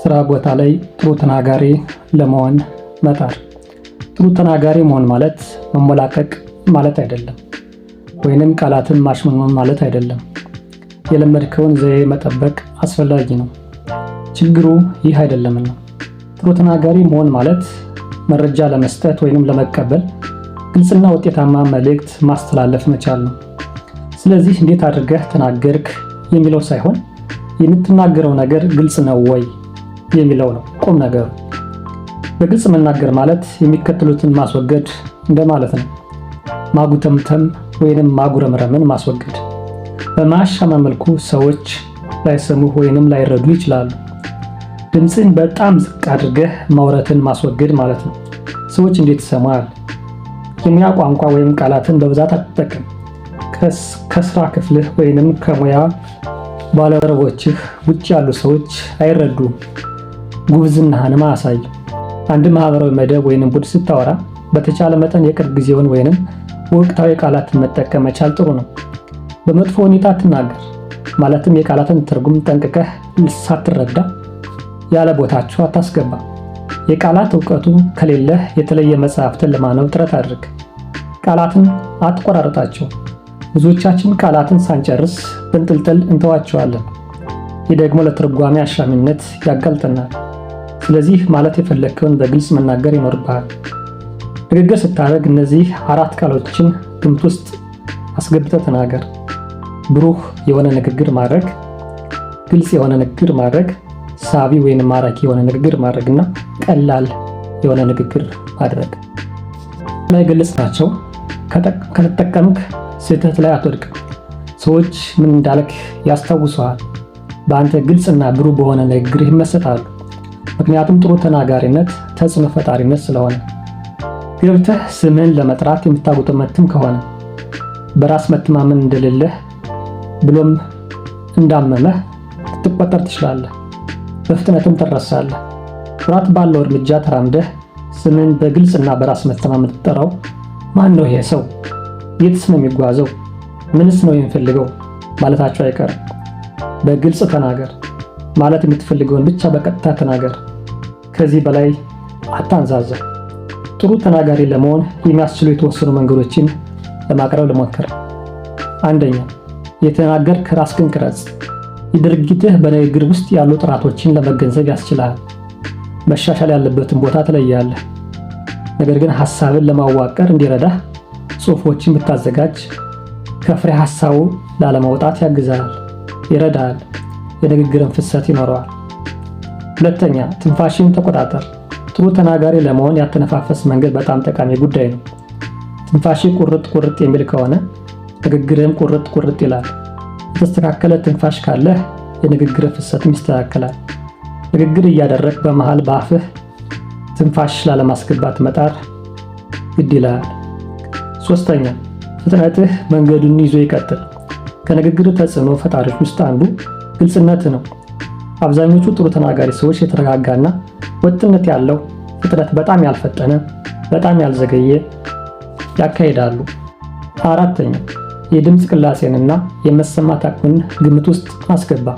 ስራ ቦታ ላይ ጥሩ ተናጋሪ ለመሆን መጣር። ጥሩ ተናጋሪ መሆን ማለት መሞላቀቅ ማለት አይደለም፣ ወይንም ቃላትን ማሽሞንሞን ማለት አይደለም። የለመድከውን ዘዬ መጠበቅ አስፈላጊ ነው። ችግሩ ይህ አይደለምና። ጥሩ ተናጋሪ መሆን ማለት መረጃ ለመስጠት ወይንም ለመቀበል ግልጽና ውጤታማ መልእክት ማስተላለፍ መቻል ነው። ስለዚህ እንዴት አድርገህ ተናገርክ የሚለው ሳይሆን የምትናገረው ነገር ግልጽ ነው ወይ የሚለው ነው ቁም ነገሩ። በግልጽ መናገር ማለት የሚከተሉትን ማስወገድ እንደማለት ነው። ማጉተምተም ወይንም ማጉረምረምን ማስወገድ። በማያሻማ መልኩ ሰዎች ላይሰሙህ ወይንም ላይረዱ ይችላሉ። ድምፅህን በጣም ዝቅ አድርገህ ማውራትን ማስወገድ ማለት ነው። ሰዎች እንዴት ይሰማል? የሙያ ቋንቋ ወይም ቃላትን በብዛት አትጠቀም። ከስራ ክፍልህ ወይንም ከሙያ ባልደረቦችህ ውጭ ያሉ ሰዎች አይረዱም። ጉብዝናህንም አሳይ። አንድ ማህበራዊ መደብ ወይንም ቡድን ስታወራ በተቻለ መጠን የቅርብ ጊዜውን ወይንም ወቅታዊ ቃላትን መጠቀም መቻል ጥሩ ነው። በመጥፎ ሁኔታ አትናገር። ማለትም የቃላትን ትርጉም ጠንቅቀህ ሳትረዳ ያለ ቦታቸው አታስገባ። የቃላት ዕውቀቱ ከሌለህ የተለየ መጽሐፍትን ለማንበብ ጥረት አድርግ። ቃላትን አትቆራርጣቸው። ብዙዎቻችን ቃላትን ሳንጨርስ በንጥልጥል እንተዋቸዋለን። ይህ ደግሞ ለትርጓሜ አሻሚነት ያጋልጠናል። ስለዚህ ማለት የፈለግከውን በግልጽ መናገር ይኖርብሃል። ንግግር ስታደርግ እነዚህ 4 ቃሎችን ግምት ውስጥ አስገብተህ ተናገር። ብሩህ የሆነ ንግግር ማድረግ፣ ግልጽ የሆነ ንግግር ማድረግ፣ ሳቢ ወይም ማራኪ የሆነ ንግግር ማድረግና ቀላል የሆነ ንግግር ማድረግ ላይ ግልጽ ናቸው። ከተጠቀምክ ስህተት ላይ አትወድቅም። ሰዎች ምን እንዳልክ ያስታውሱሃል። በአንተ ግልጽና ብሩህ በሆነ ንግግር ይመሰጣሉ። ምክንያቱም ጥሩ ተናጋሪነት ተጽዕኖ ፈጣሪነት ስለሆነ። ገብተህ ስምህን ለመጥራት የምታጉተመትም ከሆነ በራስ መተማመን እንደሌለህ ብሎም እንዳመመህ ልትቆጠር ትችላለህ። በፍጥነትም ትረሳለህ። ኩራት ባለው እርምጃ ተራምደህ ስምህን በግልጽና በራስ መተማመን ትጠራው። ማን ነው ይሄ ሰው? የትስ ነው የሚጓዘው? ምንስ ነው የሚፈልገው ማለታቸው አይቀርም። በግልጽ ተናገር። ማለት የምትፈልገውን ብቻ በቀጥታ ተናገር። ከዚህ በላይ አታንዛዛ። ጥሩ ተናጋሪ ለመሆን የሚያስችሉ የተወሰኑ መንገዶችን ለማቅረብ ልሞክር። አንደኛ፣ የተናገርክ ራስህን ቅረጽ። የድርጊትህ በንግግር ውስጥ ያሉ ጥራቶችን ለመገንዘብ ያስችላል። መሻሻል ያለበትን ቦታ ትለያለህ። ነገር ግን ሐሳብን ለማዋቀር እንዲረዳህ ጽሑፎችን ብታዘጋጅ ከፍሬ ሐሳቡ ላለመውጣት ያግዛል፣ ይረዳል። የንግግርን ፍሰት ይኖረዋል። ሁለተኛ፣ ትንፋሽን ተቆጣጠር። ጥሩ ተናጋሪ ለመሆን ያተነፋፈስ መንገድ በጣም ጠቃሚ ጉዳይ ነው። ትንፋሽ ቁርጥ ቁርጥ የሚል ከሆነ ንግግርህም ቁርጥ ቁርጥ ይላል። የተስተካከለ ትንፋሽ ካለህ የንግግር ፍሰትም ይስተካከላል። ንግግር እያደረግ በመሃል በአፍህ ትንፋሽ ላለማስገባት መጣር ግድ ይላል። ሶስተኛ፣ ፍጥነትህ መንገዱን ይዞ ይቀጥል። ከንግግር ተጽዕኖ ፈጣሪዎች ውስጥ አንዱ ግልጽነት ነው። አብዛኞቹ ጥሩ ተናጋሪ ሰዎች የተረጋጋና ወጥነት ያለው ፍጥነት፣ በጣም ያልፈጠነ በጣም ያልዘገየ ያካሂዳሉ። አራተኛ፣ የድምፅ ቅላጼንና የመሰማት አቅምን ግምት ውስጥ አስገባ።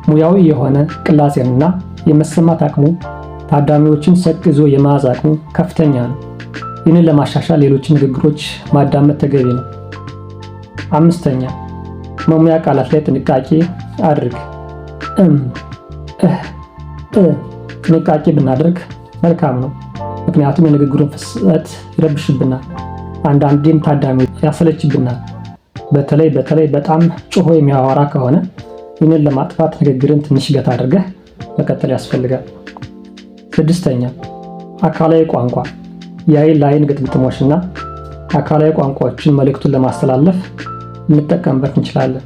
ሙያዊ የሆነ ቅላጼንና የመሰማት አቅሙ ታዳሚዎችን ሰቅዞ የመያዝ አቅሙ ከፍተኛ ነው። ይህንን ለማሻሻል ሌሎች ንግግሮች ማዳመጥ ተገቢ ነው። አምስተኛ፣ መሙያ ቃላት ላይ ጥንቃቄ አድርግ። ጥንቃቄ ብናደርግ መልካም ነው። ምክንያቱም የንግግሩን ፍሰት ይረብሽብናል፣ አንዳንዴም ታዳሚዎች ያሰለችብናል። በተለይ በጣም ጮሆ የሚያወራ ከሆነ ይህንን ለማጥፋት ንግግርን ትንሽ ገታ አድርገህ መቀጠል ያስፈልጋል። ስድስተኛ፣ አካላዊ ቋንቋ። የአይን ለአይን ግጥምጥሞችና አካላዊ ቋንቋዎችን መልእክቱን ለማስተላለፍ ልንጠቀምበት እንችላለን።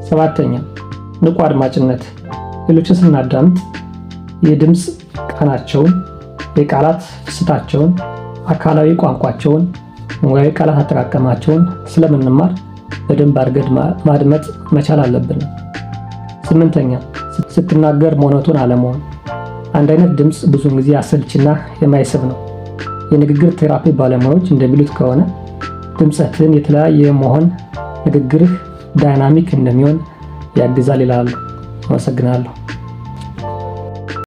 ሰባተኛ፣ ንቁ አድማጭነት። ሌሎችን ስናዳምጥ የድምፅ ቃናቸውን፣ የቃላት ፍሰታቸውን፣ አካላዊ ቋንቋቸውን፣ ሙያዊ ቃላት አጠቃቀማቸውን ስለምንማር በደንብ አድርገን ማድመጥ መቻል አለብን። ስምንተኛ፣ ስትናገር ሞኖቶን አለመሆን። አንድ አይነት ድምፅ ብዙውን ጊዜ አሰልችና የማይስብ ነው። የንግግር ቴራፒ ባለሙያዎች እንደሚሉት ከሆነ ድምፀትን የተለያየ መሆን ንግግርህ ዳይናሚክ እንደሚሆን ያግዛል ይላሉ። አመሰግናለሁ።